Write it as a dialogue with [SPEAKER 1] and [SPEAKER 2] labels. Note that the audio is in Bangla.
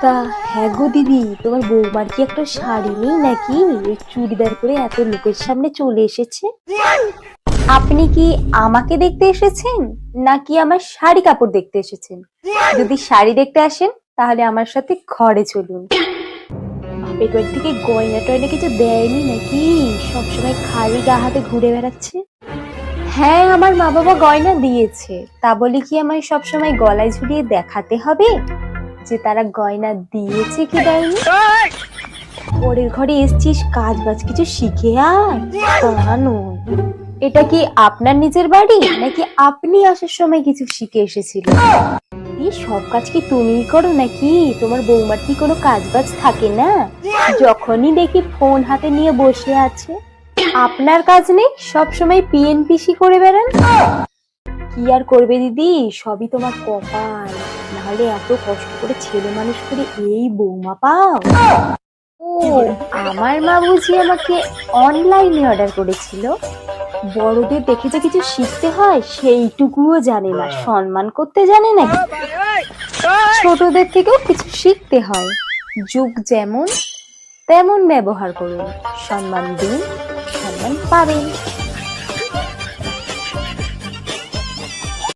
[SPEAKER 1] তা হ্যাঁ গো দিদি, তোমার বৌমার কি একটা শাড়ি নেই নাকি? এই চুড়িদার পরে এত লোকের সামনে চলে এসেছে। আপনি কি আমাকে দেখতে এসেছেন নাকি আমার শাড়ি কাপড় দেখতে এসেছেন? যদি শাড়ি দেখতে আসেন তাহলে আমার সাথে ঘরে চলুন। বাপের বাড়ি থেকে গয়না টয়না কিছু দেয়নি নাকি? সবসময় খালি গা হাতে ঘুরে বেড়াচ্ছে। হ্যাঁ, আমার মা বাবা গয়না দিয়েছে, তা বলে কি আমায় সবসময় গলায় ঝুলিয়ে দেখাতে হবে যে তারা গয়না দিয়েছে কি দেয়নি? পরের ঘরে এসছিস, কাজ বাজ কিছু শিখে আয়। তা নয়। এটা কি আপনার নিজের বাড়ি নাকি আপনি আসার সময় কিছু শিখে এসেছিলেন? এই সব কাজ কি তুমিই করো নাকি? তোমার বৌমার কি কোনো কাজ বাজ থাকে না? যখনই দেখি ফোন হাতে নিয়ে বসে আছে। আপনার কাজ নেই, সব সময় পিএনপিসি করে বেড়ান। কি আর করবে দিদি, সবই তোমার কপাল। নাহলে এত কষ্ট করে ছেলে মানুষ করে এই বৌমা পাও। ও, আমার মা বুঝি আমাকে অনলাইনে অর্ডার করেছিল। বড়দের দেখে যে কিছু শিখতে হয় সেইটুকুও জানে না, সম্মান করতে জানে না। ছোটদের থেকেও কিছু শিখতে হয়। যুগ যেমন তেমন ব্যবহার করুন, সম্মান দিন, সম্মান পাবেন।